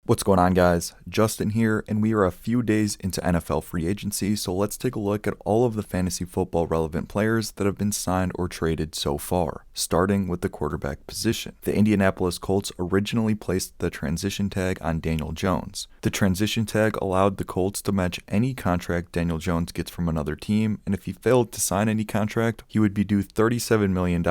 What's going on, guys? Justin here, and we are a few days into NFL free agency, so let's take a look at all of the fantasy football relevant players that have been signed or traded so far, starting with the quarterback position. The Indianapolis Colts originally placed the transition tag on Daniel Jones. The transition tag allowed the Colts to match any contract Daniel Jones gets from another team, and if he failed to sign any contract, he would be due $37 million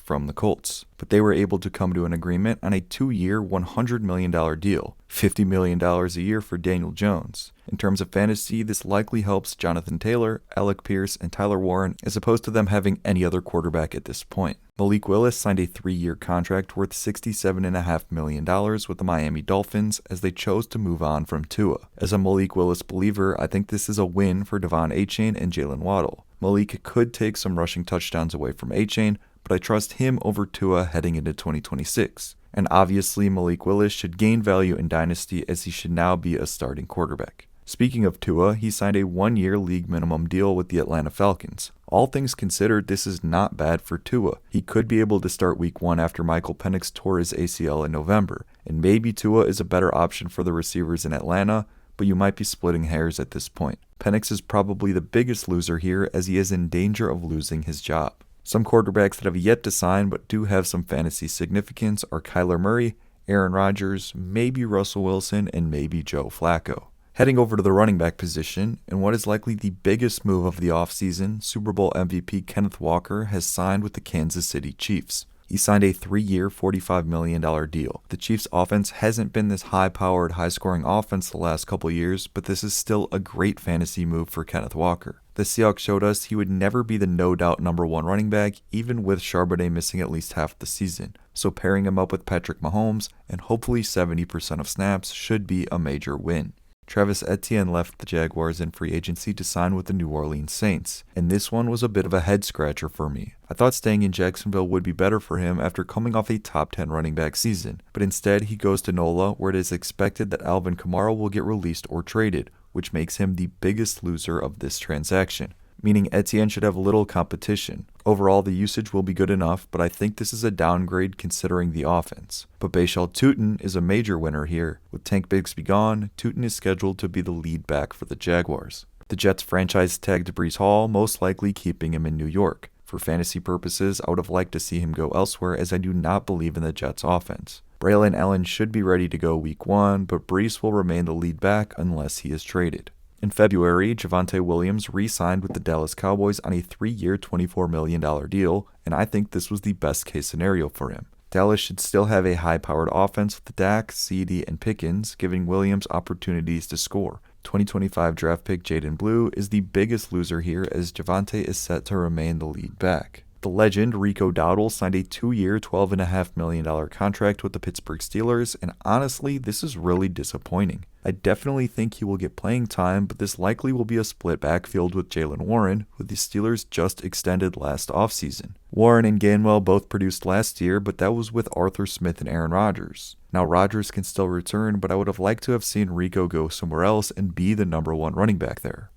from the Colts. But they were able to come to an agreement on a 2-year, $100 million deal, $50 million a year for Daniel Jones. In terms of fantasy, this likely helps Jonathan Taylor, Alec Pierce, and Tyler Warren, as opposed to them having any other quarterback at this point. Malik Willis signed a 3-year contract worth $67.5 million with the Miami Dolphins as they chose to move on from Tua. As a Malik Willis believer, I think this is a win for Devon Achane and Jalen Waddle. Malik could take some rushing touchdowns away from Achane, but I trust him over Tua heading into 2026. And obviously, Malik Willis should gain value in Dynasty as he should now be a starting quarterback. Speaking of Tua, he signed a 1-year league minimum deal with the Atlanta Falcons. All things considered, this is not bad for Tua. He could be able to start week 1 after Michael Penix tore his ACL in November, and maybe Tua is a better option for the receivers in Atlanta, but you might be splitting hairs at this point. Penix is probably the biggest loser here as he is in danger of losing his job. Some quarterbacks that have yet to sign but do have some fantasy significance are Kyler Murray, Aaron Rodgers, maybe Russell Wilson, and maybe Joe Flacco. Heading over to the running back position, and what is likely the biggest move of the offseason, Super Bowl MVP Kenneth Walker has signed with the Kansas City Chiefs. He signed a 3-year, $45 million deal. The Chiefs' offense hasn't been this high-powered, high-scoring offense the last couple years, but this is still a great fantasy move for Kenneth Walker. The Seahawks showed us he would never be the no-doubt number 1 running back, even with Charbonnet missing at least half the season. So pairing him up with Patrick Mahomes, and hopefully 70% of snaps, should be a major win. Travis Etienne left the Jaguars in free agency to sign with the New Orleans Saints, and this one was a bit of a head-scratcher for me. I thought staying in Jacksonville would be better for him after coming off a top 10 running back season, but instead he goes to NOLA, where it is expected that Alvin Kamara will get released or traded, which makes him the biggest loser of this transaction, meaning Etienne should have little competition. Overall, the usage will be good enough, but I think this is a downgrade considering the offense. But Bashal Tutin is a major winner here. With Tank Bigsby gone, Tutin is scheduled to be the lead back for the Jaguars. The Jets franchise tagged Breece Hall, most likely keeping him in New York. For fantasy purposes, I would have liked to see him go elsewhere as I do not believe in the Jets offense. Braylon Allen should be ready to go week 1, but Breece will remain the lead back unless he is traded. In February, Javonte Williams re-signed with the Dallas Cowboys on a 3-year, $24 million deal, and I think this was the best case scenario for him. Dallas should still have a high-powered offense with Dak, CD, and Pickens, giving Williams opportunities to score. 2025 draft pick Jaden Blue is the biggest loser here as Javonte is set to remain the lead back. The legend Rico Dowdle signed a 2-year, $12.5 million contract with the Pittsburgh Steelers, and honestly, this is really disappointing. I definitely think he will get playing time, but this likely will be a split backfield with Jalen Warren, who the Steelers just extended last offseason. Warren and Gainwell both produced last year, but that was with Arthur Smith and Aaron Rodgers. Now Rodgers can still return, but I would have liked to have seen Rico go somewhere else and be the number 1 running back there.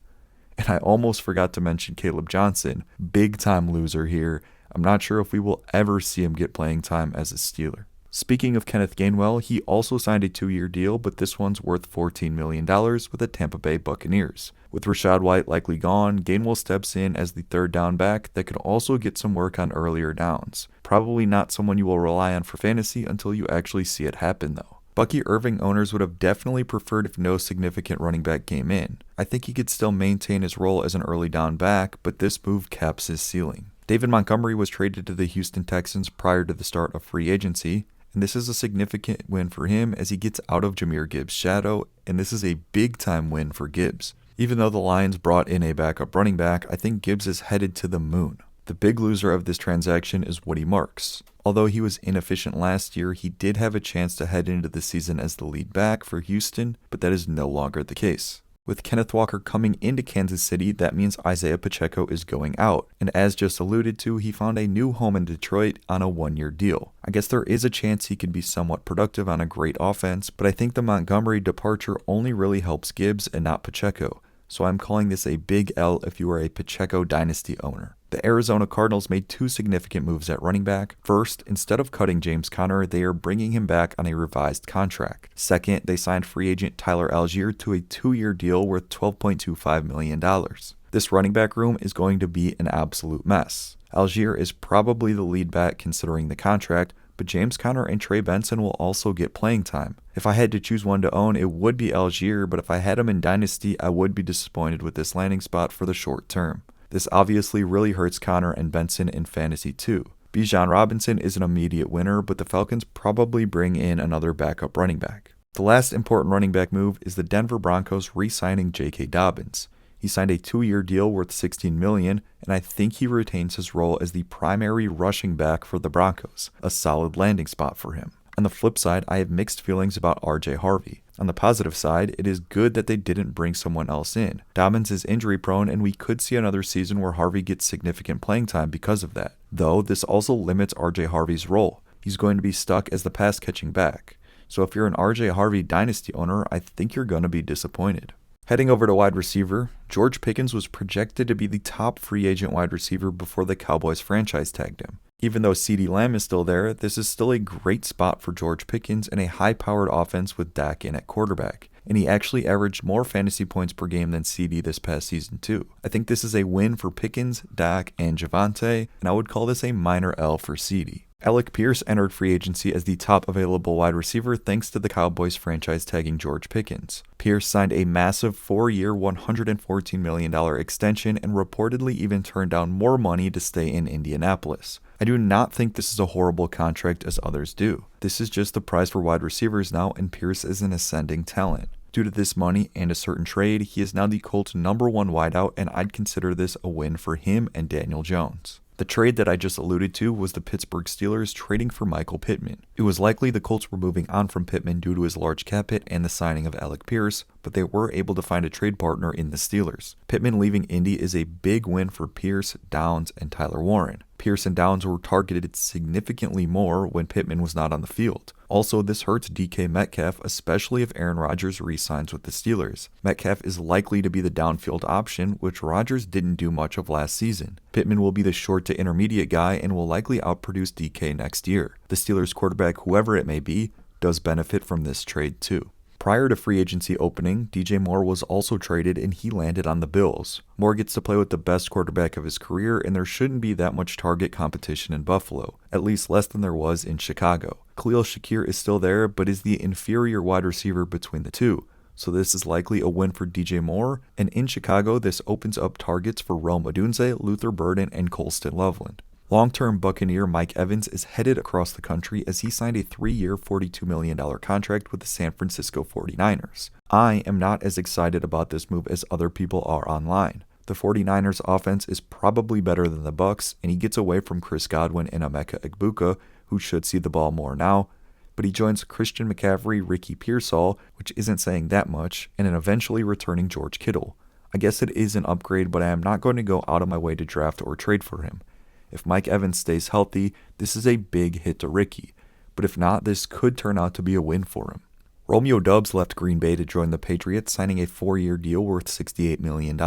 And I almost forgot to mention Caleb Johnson, big-time loser here. I'm not sure if we will ever see him get playing time as a Steeler. Speaking of Kenneth Gainwell, he also signed a 2-year deal, but this one's worth $14 million with the Tampa Bay Buccaneers. With Rachaad White likely gone, Gainwell steps in as the 3rd down back that could also get some work on earlier downs. Probably not someone you will rely on for fantasy until you actually see it happen though. Bucky Irving owners would have definitely preferred if no significant running back came in. I think he could still maintain his role as an early down back, but this move caps his ceiling. David Montgomery was traded to the Houston Texans prior to the start of free agency, and this is a significant win for him as he gets out of Jahmyr Gibbs' shadow, and this is a big-time win for Gibbs. Even though the Lions brought in a backup running back, I think Gibbs is headed to the moon. The big loser of this transaction is Woody Marks. Although he was inefficient last year, he did have a chance to head into the season as the lead back for Houston, but that is no longer the case. With Kenneth Walker coming into Kansas City, that means Isaiah Pacheco is going out, and as just alluded to, he found a new home in Detroit on a 1-year deal. I guess there is a chance he could be somewhat productive on a great offense, but I think the Montgomery departure only really helps Gibbs and not Pacheco, so I'm calling this a big L if you are a Pacheco dynasty owner. The Arizona Cardinals made two significant moves at running back. First, instead of cutting James Conner, they are bringing him back on a revised contract. Second, they signed free agent Tyler Algier to a 2-year deal worth $12.25 million. This running back room is going to be an absolute mess. Algier is probably the lead back considering the contract, but James Conner and Trey Benson will also get playing time. If I had to choose one to own, it would be Algier, but if I had him in Dynasty, I would be disappointed with this landing spot for the short term. This obviously really hurts Conner and Benson in fantasy too. Bijan Robinson is an immediate winner, but the Falcons probably bring in another backup running back. The last important running back move is the Denver Broncos re-signing J.K. Dobbins. He signed a 2-year deal worth $16 million, and I think he retains his role as the primary rushing back for the Broncos, a solid landing spot for him. On the flip side, I have mixed feelings about R.J. Harvey. On the positive side, it is good that they didn't bring someone else in. Dobbins is injury prone, and we could see another season where Harvey gets significant playing time because of that. Though, this also limits R.J. Harvey's role. He's going to be stuck as the pass-catching back. So if you're an R.J. Harvey dynasty owner, I think you're going to be disappointed. Heading over to wide receiver, George Pickens was projected to be the top free agent wide receiver before the Cowboys franchise tagged him. Even though CeeDee Lamb is still there, this is still a great spot for George Pickens in a high-powered offense with Dak in at quarterback. And he actually averaged more fantasy points per game than CeeDee this past season too. I think this is a win for Pickens, Dak, and Javonte, and I would call this a minor L for CeeDee. Alec Pierce entered free agency as the top available wide receiver thanks to the Cowboys franchise tagging George Pickens. Pierce signed a massive 4-year, $114 million extension and reportedly even turned down more money to stay in Indianapolis. I do not think this is a horrible contract as others do. This is just the price for wide receivers now, and Pierce is an ascending talent. Due to this money and a certain trade, he is now the Colts' #1 wideout, and I'd consider this a win for him and Daniel Jones. The trade that I just alluded to was the Pittsburgh Steelers trading for Michael Pittman. It was likely the Colts were moving on from Pittman due to his large cap hit and the signing of Alec Pierce, but they were able to find a trade partner in the Steelers. Pittman leaving Indy is a big win for Pierce, Downs, and Tyler Warren. Pierce and Downs were targeted significantly more when Pittman was not on the field. Also, this hurts DK Metcalf, especially if Aaron Rodgers re-signs with the Steelers. Metcalf is likely to be the downfield option, which Rodgers didn't do much of last season. Pittman will be the short to intermediate guy and will likely outproduce DK next year. The Steelers quarterback, whoever it may be, does benefit from this trade too. Prior to free agency opening, DJ Moore was also traded and he landed on the Bills. Moore gets to play with the best quarterback of his career, and there shouldn't be that much target competition in Buffalo, at least less than there was in Chicago. Khalil Shakir is still there, but is the inferior wide receiver between the two, so this is likely a win for DJ Moore, and in Chicago this opens up targets for Rome Odunze, Luther Burden, and Colston Loveland. Long-term Buccaneer Mike Evans is headed across the country as he signed a 3-year, $42 million contract with the San Francisco 49ers. I am not as excited about this move as other people are online. The 49ers offense is probably better than the Bucs, and he gets away from Chris Godwin and Emeka Egbuka, who should see the ball more now, but he joins Christian McCaffrey, Ricky Pearsall, which isn't saying that much, and an eventually returning George Kittle. I guess it is an upgrade, but I am not going to go out of my way to draft or trade for him. If Mike Evans stays healthy, this is a big hit to Ricky, but if not, this could turn out to be a win for him. Romeo Doubs left Green Bay to join the Patriots, signing a 4-year deal worth $68 million.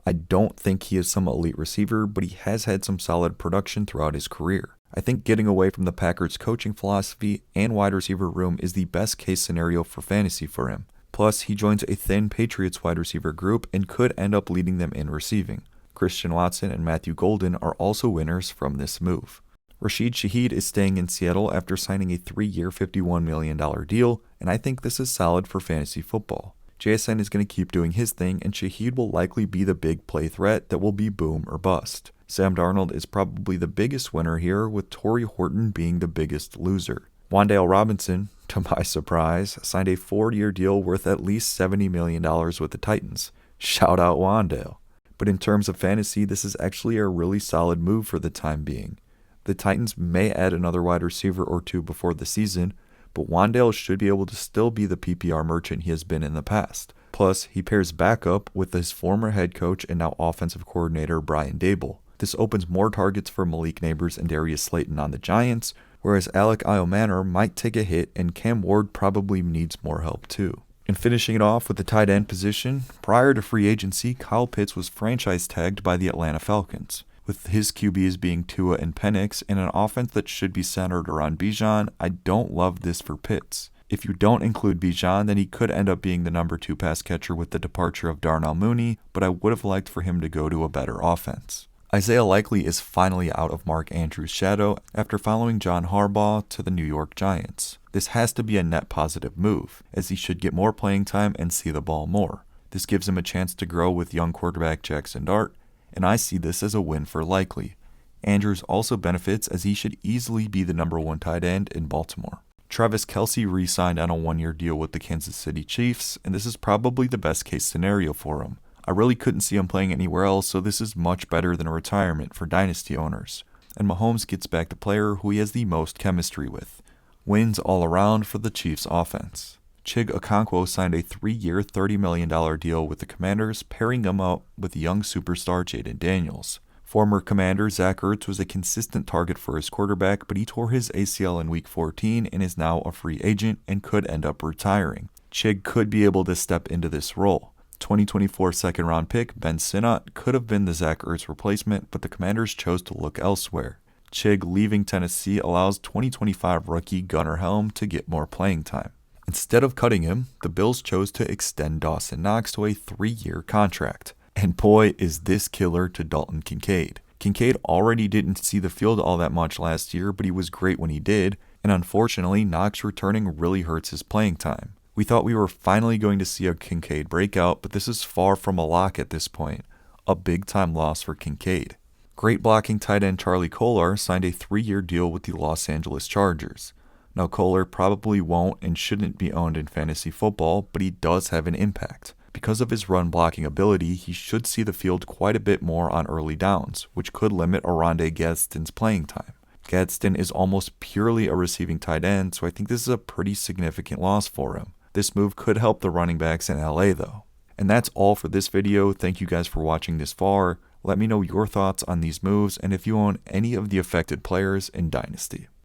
I don't think he is some elite receiver, but he has had some solid production throughout his career. I think getting away from the Packers' coaching philosophy and wide receiver room is the best case scenario for fantasy for him. Plus, he joins a thin Patriots wide receiver group and could end up leading them in receiving. Christian Watson and Matthew Golden are also winners from this move. Rashid Shaheed is staying in Seattle after signing a 3-year, $51 million deal, and I think this is solid for fantasy football. JSN is going to keep doing his thing, and Shaheed will likely be the big play threat that will be boom or bust. Sam Darnold is probably the biggest winner here, with Torrey Horton being the biggest loser. Wan'Dale Robinson, to my surprise, signed a 4-year deal worth at least $70 million with the Titans. Shout out Wan'Dale. But in terms of fantasy, this is actually a really solid move for the time being. The Titans may add another wide receiver or two before the season, but Wan'Dale should be able to still be the PPR merchant he has been in the past. Plus, he pairs back up with his former head coach and now offensive coordinator Brian Daboll. This opens more targets for Malik Nabers and Darius Slayton on the Giants, whereas Alec Iomanor might take a hit and Cam Ward probably needs more help too. And finishing it off with the tight end position, prior to free agency, Kyle Pitts was franchise tagged by the Atlanta Falcons. With his QBs being Tua and Penix and an offense that should be centered around Bijan, I don't love this for Pitts. If you don't include Bijan, then he could end up being the number 2 pass catcher with the departure of Darnell Mooney, but I would have liked for him to go to a better offense. Isaiah Likely is finally out of Mark Andrews' shadow after following John Harbaugh to the New York Giants. This has to be a net positive move, as he should get more playing time and see the ball more. This gives him a chance to grow with young quarterback Jackson Dart, and I see this as a win for Likely. Andrews also benefits as he should easily be the number 1 tight end in Baltimore. Travis Kelce re-signed on a 1-year deal with the Kansas City Chiefs, and this is probably the best case scenario for him. I really couldn't see him playing anywhere else, so this is much better than a retirement for dynasty owners. And Mahomes gets back the player who he has the most chemistry with. Wins all around for the Chiefs offense. Chig Okonkwo signed a 3-year, $30 million deal with the Commanders, pairing him up with young superstar Jaden Daniels. Former Commander Zach Ertz was a consistent target for his quarterback, but he tore his ACL in Week 14 and is now a free agent and could end up retiring. Chig could be able to step into this role. 2024 second-round pick Ben Sinnott could have been the Zach Ertz replacement, but the Commanders chose to look elsewhere. Chig leaving Tennessee allows 2025 rookie Gunnar Helm to get more playing time. Instead of cutting him, the Bills chose to extend Dawson Knox to a 3-year contract. And boy, is this killer to Dalton Kincaid. Kincaid already didn't see the field all that much last year, but he was great when he did, and unfortunately, Knox returning really hurts his playing time. We thought we were finally going to see a Kincaid breakout, but this is far from a lock at this point. A big-time loss for Kincaid. Great blocking tight end Charlie Kolar signed a 3-year deal with the Los Angeles Chargers. Now, Kolar probably won't and shouldn't be owned in fantasy football, but he does have an impact. Because of his run blocking ability, he should see the field quite a bit more on early downs, which could limit Oronde Gadsden's playing time. Gadsden is almost purely a receiving tight end, so I think this is a pretty significant loss for him. This move could help the running backs in LA though. And that's all for this video. Thank you guys for watching this far. Let me know your thoughts on these moves and if you own any of the affected players in Dynasty.